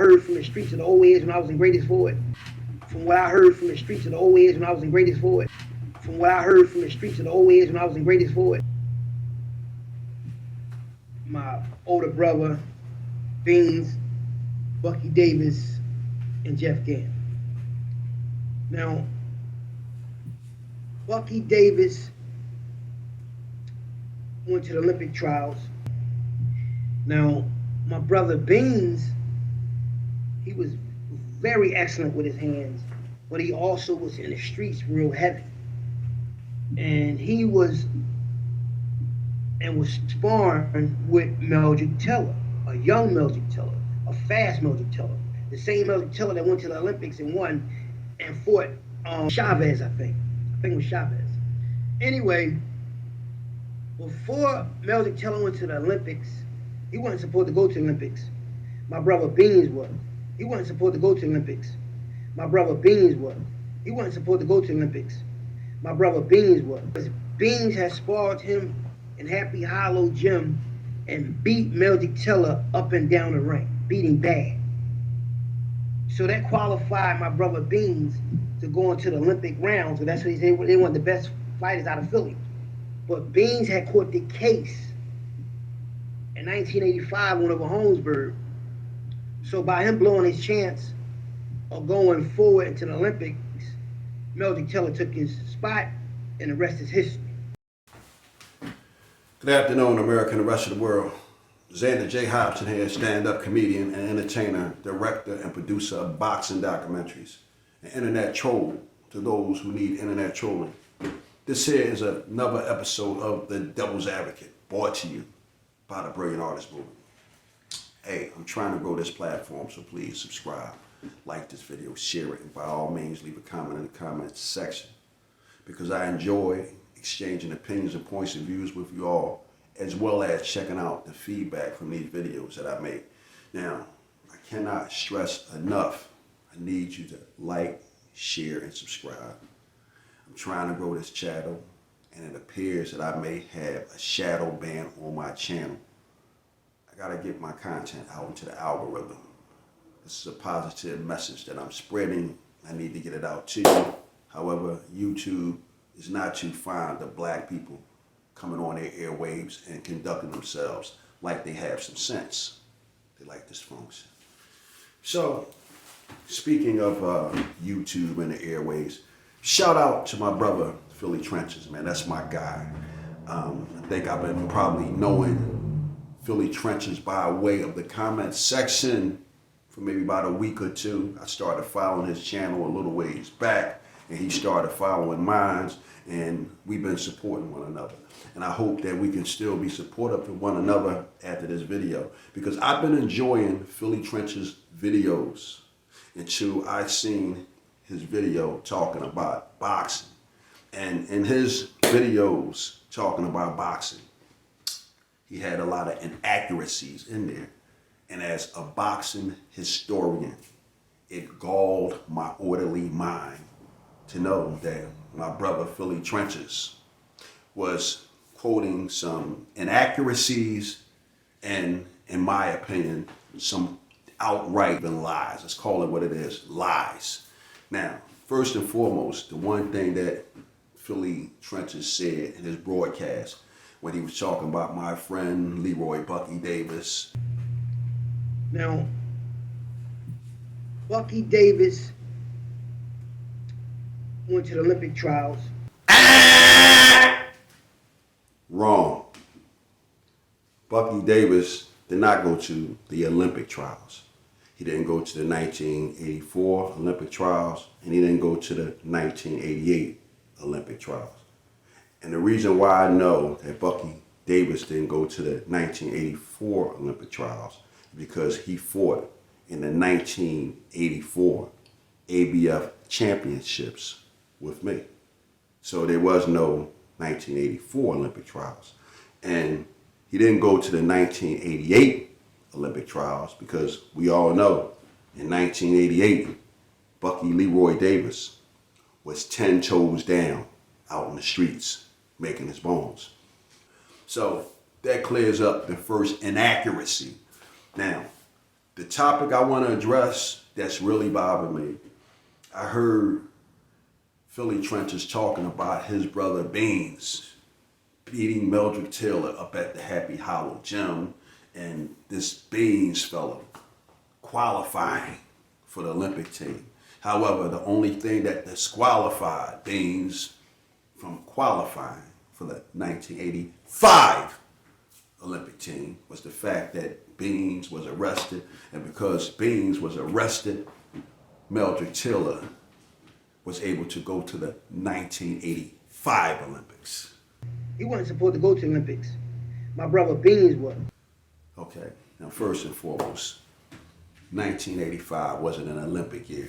heard from the streets of the old age when I was in greatest forward. From what I heard from the streets of the old age when I was in greatest forward. From what I heard from the streets of the old age when I was in greatest forward. My older brother, Beans, Bucky Davis, and Jeff Gann. Now, Bucky Davis went to the Olympic trials. Now, my brother Beans, he was very excellent with his hands, but he also was in the streets real heavy. And he was sparring with Meldrick Taylor, a young Meldrick Taylor, a fast Meldrick Taylor, the same Meldrick Taylor that went to the Olympics and won and fought Chavez, I think. I think it was Chavez. Anyway, before Meldrick Taylor went to the Olympics, he wasn't supposed to go to the Olympics. My brother Beans was. He wasn't supposed to go to the Olympics. My brother Beans was. He wasn't supposed to go to the Olympics. My brother Beans was. Beans had sparred him in Happy Hollow Gym and beat Meldrick Taylor up and down the ring, beat him bad. So that qualified my brother Beans to go into the Olympic rounds. So that's what they wanted the best fighters out of Philly. But Beans had caught the case in 1985 when over Holmesburg. So by him blowing his chance of going forward into the Olympics, Meldrick Taylor took his spot, and the rest is history. Good afternoon, America and the rest of the world. Xander J. Hobson here, stand-up comedian and entertainer, director and producer of boxing documentaries, an internet troll to those who need internet trolling. This here is another episode of The Devil's Advocate, brought to you by the Brilliant Artist Movement. Hey, I'm trying to grow this platform, so please subscribe, like this video, share it, and by all means leave a comment in the comments section, because I enjoy exchanging opinions and points of views with you all, as well as checking out the feedback from these videos that I make. Now, I cannot stress enough, I need you to like, share, and subscribe. I'm trying to grow this channel, and it appears that I may have a shadow ban on my channel. I gotta get my content out into the algorithm. This is a positive message that I'm spreading. I need to get it out to you. However, YouTube is not too fond of black people coming on their airwaves and conducting themselves like they have some sense. They like dysfunction. So, speaking of YouTube and the airwaves, shout out to my brother, Philly Trenches, man. That's my guy. I think I've been probably knowing Philly Trenches by way of the comment section for maybe about a week or two. I started following his channel a little ways back, and he started following mine, and we've been supporting one another. And I hope that we can still be supportive of one another after this video, because I've been enjoying Philly Trenches videos until I seen his video talking about boxing. And in his videos talking about boxing, he had a lot of inaccuracies in there. And as a boxing historian, it galled my orderly mind to know that my brother Philly Trenches was quoting some inaccuracies and, in my opinion, some outright lies. Let's call it what it is, lies. Now, first and foremost, the one thing that Philly Trenches said in his broadcast when he was talking about my friend Leroy Bucky Davis. Now, Bucky Davis went to the Olympic trials. Wrong. Bucky Davis did not go to the Olympic trials. He didn't go to the 1984 Olympic trials, and he didn't go to the 1988 Olympic trials. And the reason why I know that Bucky Davis didn't go to the 1984 Olympic trials is because he fought in the 1984 ABF championships with me. So there was no 1984 Olympic trials. And he didn't go to the 1988 Olympic trials because we all know in 1988, Bucky Leroy Davis was 10 toes down out in the streets making his bones. So that clears up the first inaccuracy. Now, The topic I want to address that's really bothering me, I heard Philly Trenches talking about his brother Beans beating Meldrick Taylor up at the Happy Hollow Gym, and this Beans fellow qualifying for the Olympic team. However, the only thing that disqualified Beans from qualifying for the 1985 Olympic team was the fact that Beans was arrested, and because Beans was arrested, Meldrick Taylor was able to go to the 1985 Olympics. He wasn't supposed to go to the Olympics. My brother Beans was. Okay, now first and foremost, 1985 wasn't an Olympic year,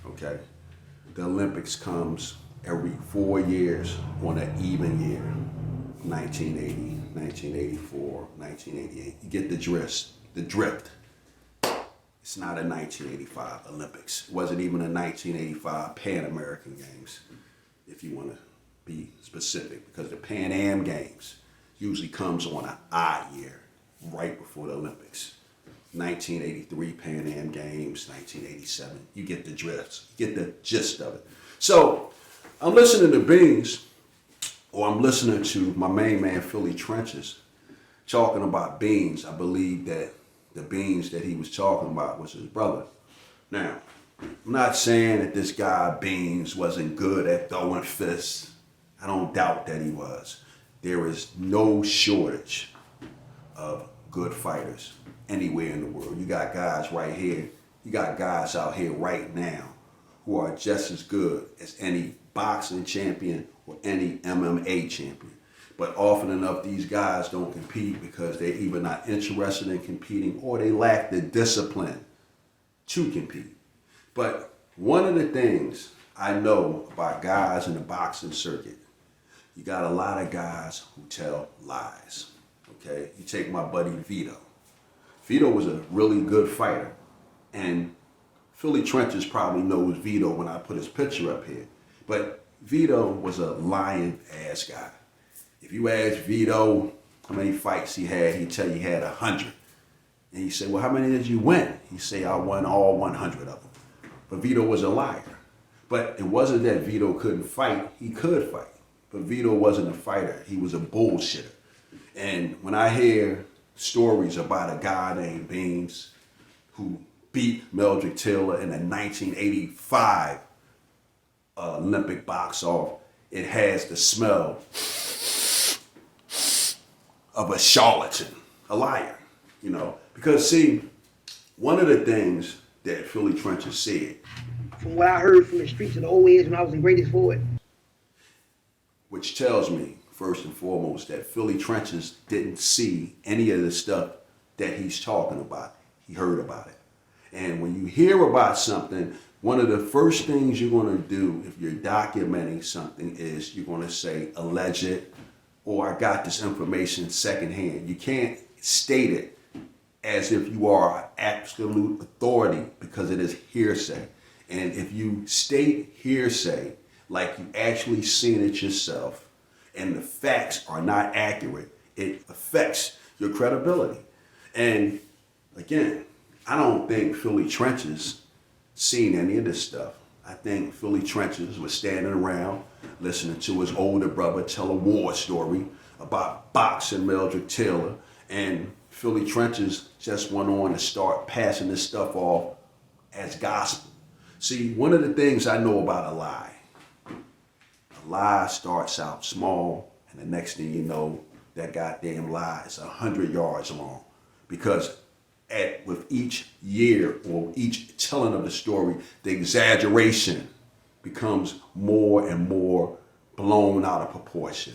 okay? The Olympics comes every 4 years on an even year. 1980, 1984, 1988. You get the drift. It's not a 1985 Olympics. It wasn't even a 1985 Pan American Games, if you want to be specific, because the Pan Am Games usually comes on an odd year, right before the Olympics. 1983 Pan Am Games, 1987. You get the drift. You get the gist of it. So I'm listening to Beans, or I'm listening to my main man, Philly Trenches, talking about Beans. I believe that the Beans that he was talking about was his brother. Now, I'm not saying that this guy Beans wasn't good at throwing fists. I don't doubt that he was. There is no shortage of good fighters anywhere in the world. You got guys right here. You got guys out here right now who are just as good as any boxing champion or any MMA champion. But often enough, these guys don't compete because they're either not interested in competing or they lack the discipline to compete. But one of the things I know about guys in the boxing circuit, you got a lot of guys who tell lies, okay? You take my buddy Vito. Vito was a really good fighter, and Philly Trenches probably knows Vito when I put his picture up here. But Vito was a lying ass guy. If you ask Vito how many fights he had, he'd tell you he had 100. And you say, well, how many did you win? He'd say, I won all 100 of them. But Vito was a liar. But it wasn't that Vito couldn't fight. He could fight. But Vito wasn't a fighter. He was a bullshitter. And when I hear stories about a guy named Beans who beat Meldrick Taylor in the 1985 Olympic box off, it has the smell of a charlatan, a liar, you know. Because see, one of the things that Philly Trenches said, From what I heard from the streets of the old age when I was in greatest forward, which tells me, first and foremost, that Philly Trenches didn't see any of the stuff that he's talking about. He heard about it. And when you hear about something, one of the first things you're going to do if you're documenting something is you're going to say alleged, or I got this information secondhand. You can't state it as if you are an absolute authority because it is hearsay. And if you state hearsay like you actually seen it yourself and the facts are not accurate, it affects your credibility. And again, I don't think Philly Trenches seen any of this stuff. I think Philly Trenches was standing around listening to his older brother tell a war story about boxing Meldrick Taylor, and Philly Trenches just went on to start passing this stuff off as gospel. See, one of the things I know about a lie starts out small, and the next thing you know, that goddamn lie is 100 yards long. Because with each year or each telling of the story, the exaggeration becomes more and more blown out of proportion.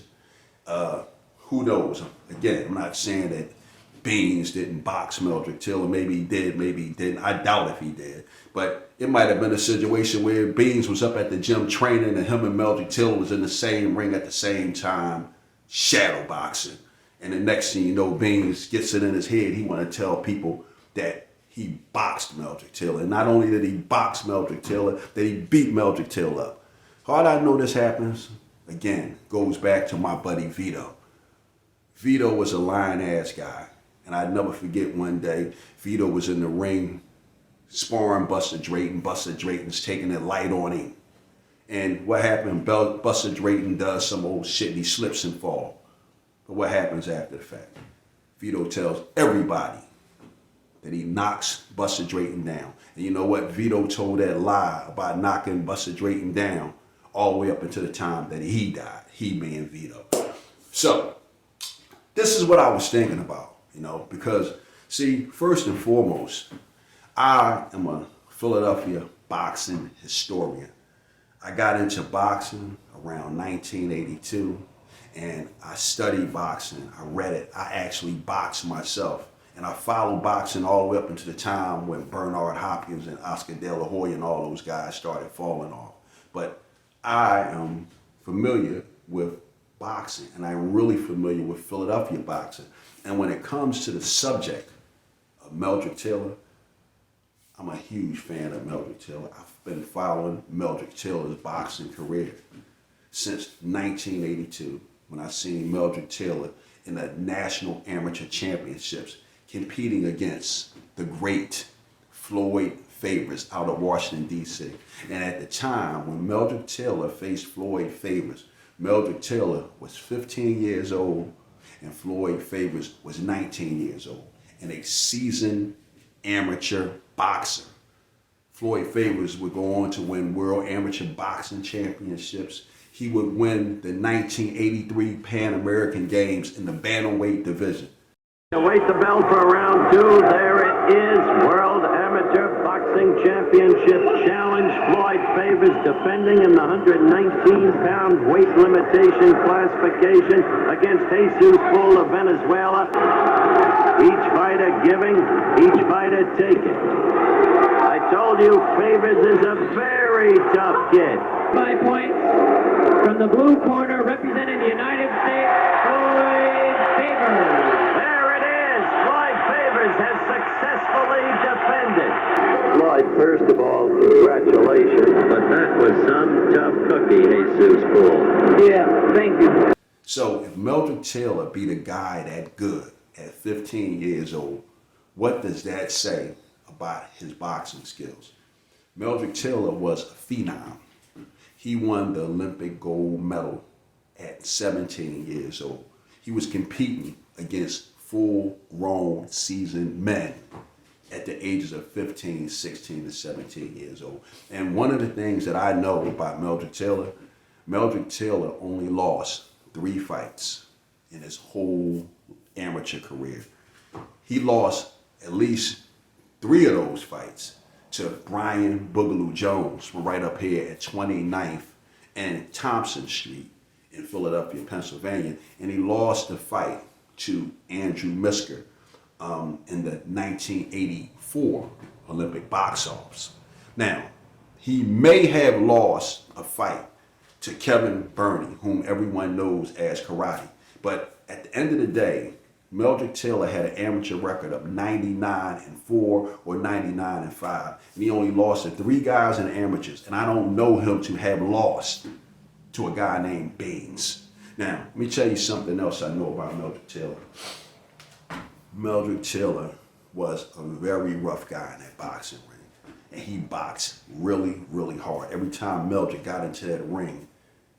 Who knows? Again, I'm not saying that Beans didn't box Meldrick Taylor. Maybe he did, maybe he didn't. I doubt if he did. But it might have been a situation where Beans was up at the gym training and him and Meldrick Taylor was in the same ring at the same time, shadow boxing. And the next thing you know, Beans gets it in his head. He want to tell people that he boxed Meldrick Taylor. And not only did he box Meldrick Taylor, that he beat Meldrick Taylor up. How did I know this happens? Again, goes back to my buddy Vito. Vito was a lying ass guy. And I never forget one day, Vito was in the ring sparring Buster Drayton. Buster Drayton's taking it light on him. And what happened? Buster Drayton does some old shit and he slips and falls. But what happens after the fact? Vito tells everybody that he knocks Buster Drayton down. And you know what? Vito told that lie about knocking Buster Drayton down all the way up until the time that he died. He being Vito. So, this is what I was thinking about, because, see, first and foremost, I am a Philadelphia boxing historian. I got into boxing around 1982, and I studied boxing. I read it. I actually boxed myself. And I followed boxing all the way up into the time when Bernard Hopkins and Oscar De La Hoya and all those guys started falling off. But I am familiar with boxing, and I'm really familiar with Philadelphia boxing. And when it comes to the subject of Meldrick Taylor, I'm a huge fan of Meldrick Taylor. I've been following Meldrick Taylor's boxing career since 1982, when I seen Meldrick Taylor in the National Amateur Championships competing against the great Floyd Favors out of Washington, D.C. And at the time when Meldrick Taylor faced Floyd Favors, Meldrick Taylor was 15 years old and Floyd Favors was 19 years old, and a seasoned amateur boxer. Floyd Favors would go on to win World Amateur Boxing Championships. He would win the 1983 Pan American Games in the bantamweight division. Await the bell for round two. There it is. World Amateur Boxing Championship Challenge. Floyd Favors defending in the 119-pound weight limitation classification against Jesus Bull of Venezuela. Each fighter giving, each fighter taking. I told you Favors is a very tough kid. 5 points from the blue corner representing the United States, Floyd Favors. Has successfully defended. Floyd, first of all, congratulations, but that was some tough cookie, Jesus Bull. Yeah, thank you. So if Meldrick Taylor beat a guy that good at 15 years old, what does that say about his boxing skills? Meldrick Taylor was a phenom. He won the Olympic gold medal at 17 years old. He was competing against full-grown seasoned men at the ages of 15, 16, and 17 years old. And one of the things that I know about Meldrick Taylor only lost 3 fights in his whole amateur career. He lost at least 3 of those fights to Brian Boogaloo Jones from right up here at 29th and Thompson Street in Philadelphia, Pennsylvania. And he lost the fight to Andrew Misker in the 1984 Olympic box-offs. Now, he may have lost a fight to Kevin Burney, whom everyone knows as Karate. But at the end of the day, Meldrick Taylor had an amateur record of 99-4 or 99-5. And he only lost to 3 guys in amateurs. And I don't know him to have lost to a guy named Baines. Now, let me tell you something else I know about Meldrick Taylor. Meldrick Taylor was a very rough guy in that boxing ring. And he boxed really, really hard. Every time Meldrick got into that ring,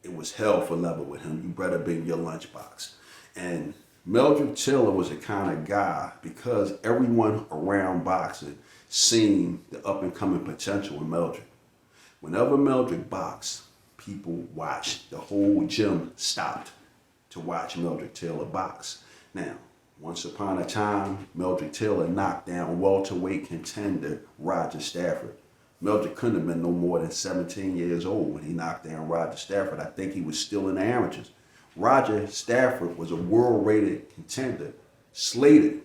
it was hell for leather with him. You better bring your lunchbox. And Meldrick Taylor was the kind of guy, because everyone around boxing seen the up-and-coming potential in Meldrick. Whenever Meldrick boxed, people watched. The whole gym stopped to watch Meldrick Taylor box. Now, once upon a time, Meldrick Taylor knocked down welterweight contender Roger Stafford. Meldrick couldn't have been no more than 17 years old when he knocked down Roger Stafford. I think he was still in the amateurs. Roger Stafford was a world-rated contender, slated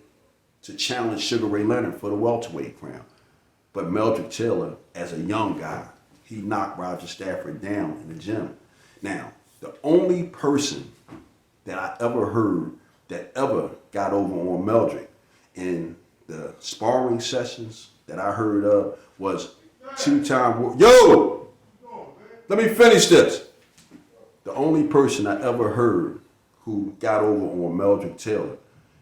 to challenge Sugar Ray Leonard for the welterweight crown. But Meldrick Taylor, as a young guy, he knocked Roger Stafford down in the gym. Now, the only person that I ever heard that ever got over on Meldrick in the sparring sessions that I heard of was 2-time... Yo! Let me finish this. The only person I ever heard who got over on Meldrick Taylor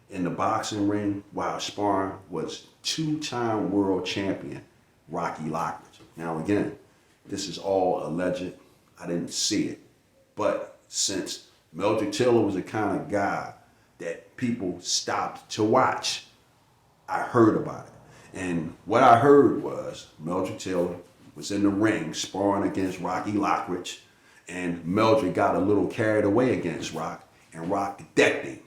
in the boxing ring while sparring was two-time world champion Rocky Lockridge. Now again, this is all alleged. I didn't see it. But since Meldrick Taylor was the kind of guy that people stopped to watch, I heard about it. And what I heard was Meldrick Taylor was in the ring sparring against Rocky Lockridge, and Meldrick got a little carried away against Rock, and Rock decked him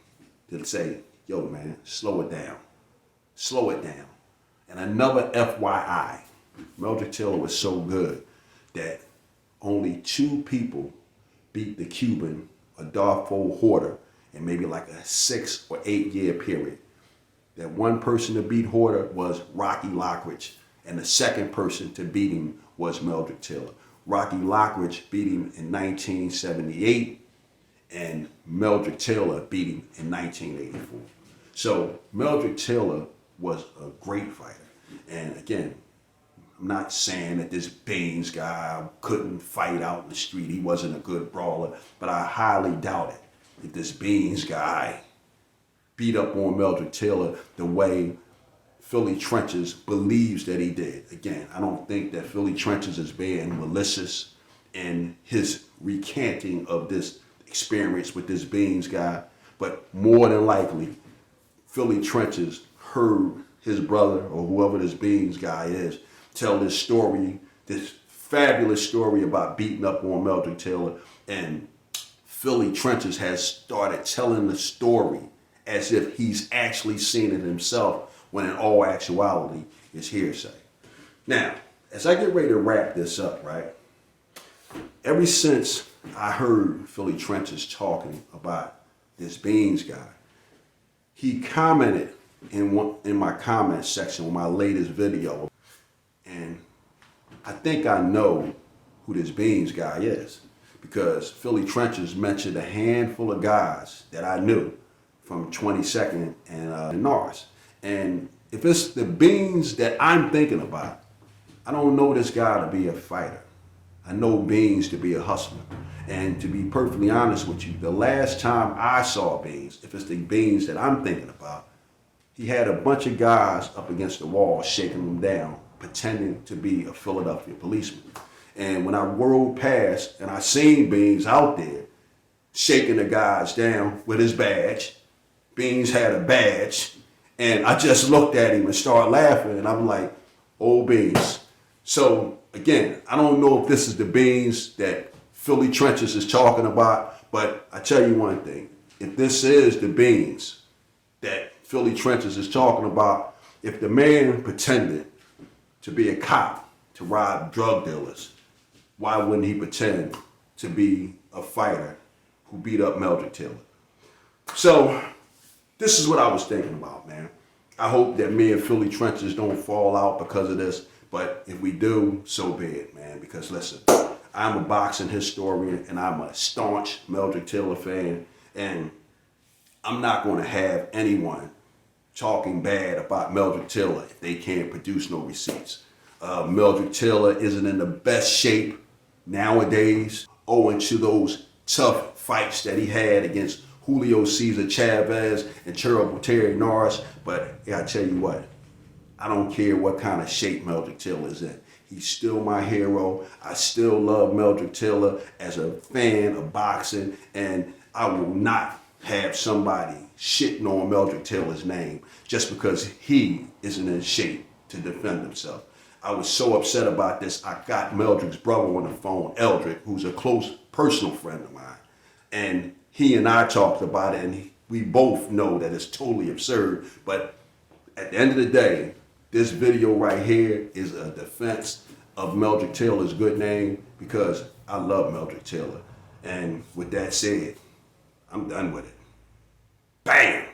to say, yo man, slow it down. Slow it down. And another FYI, Meldrick Taylor was so good that only 2 people beat the Cuban, Adolfo Horta, in maybe like a 6 or 8 year period. That one person to beat Horta was Rocky Lockridge, and the second person to beat him was Meldrick Taylor. Rocky Lockridge beat him in 1978, and Meldrick Taylor beat him in 1984. So Meldrick Taylor was a great fighter. And again, I'm not saying that this Baines guy couldn't fight out in the street. He wasn't a good brawler, but I highly doubt it. That this Baines guy beat up on Meldrick Taylor the way Philly Trenches believes that he did. Again, I don't think that Philly Trenches is being malicious in his recanting of this experience with this Baines guy, but more than likely, Philly Trenches heard his brother or whoever this Baines guy is tell this story, this fabulous story about beating up on Meldrick Taylor, and Philly Trenches has started telling the story as if he's actually seen it himself, when in all actuality it's hearsay. Now, as I get ready to wrap this up, right, ever since I heard Philly Trenches talking about this Baines guy, he commented in my comment section on my latest video, and I think I know who this Baines guy is, because Philly Trenches mentioned a handful of guys that I knew from 22nd and Norris. And if it's the Baines that I'm thinking about, I don't know this guy to be a fighter. I know Baines to be a hustler. And to be perfectly honest with you, the last time I saw Baines, if it's the Baines that I'm thinking about, he had a bunch of guys up against the wall shaking them down, pretending to be a Philadelphia policeman. And when I rode past and I seen Baines out there shaking the guys down with his badge, Baines had a badge, and I just looked at him and started laughing, and I'm like, oh, Baines. So again, I don't know if this is the Baines that Philly Trenches is talking about, but I tell you one thing, if this is the Baines that Philly Trenches is talking about, if the man pretended to be a cop to rob drug dealers, why wouldn't he pretend to be a fighter who beat up Meldrick Taylor? So this is what I was thinking about, man. I hope that me and Philly Trenches don't fall out because of this, but if we do, so be it, man. Because listen, I'm a boxing historian and I'm a staunch Meldrick Taylor fan, and I'm not going to have anyone talking bad about Meldrick Taylor if they can't produce no receipts. Meldrick Taylor isn't in the best shape nowadays, owing to those tough fights that he had against Julio Cesar Chavez and Terrible Terry Norris. But yeah, I tell you what, I don't care what kind of shape Meldrick Taylor is in. He's still my hero. I still love Meldrick Taylor as a fan of boxing, and I will not have somebody shitting on Meldrick Taylor's name just because he isn't in shape to defend himself. I was so upset about this, I got Meldrick's brother on the phone, Eldrick, who's a close personal friend of mine. And he and I talked about it, and we both know that it's totally absurd. But at the end of the day, this video right here is a defense of Meldrick Taylor's good name, because I love Meldrick Taylor. And with that said, I'm done with it. Bam!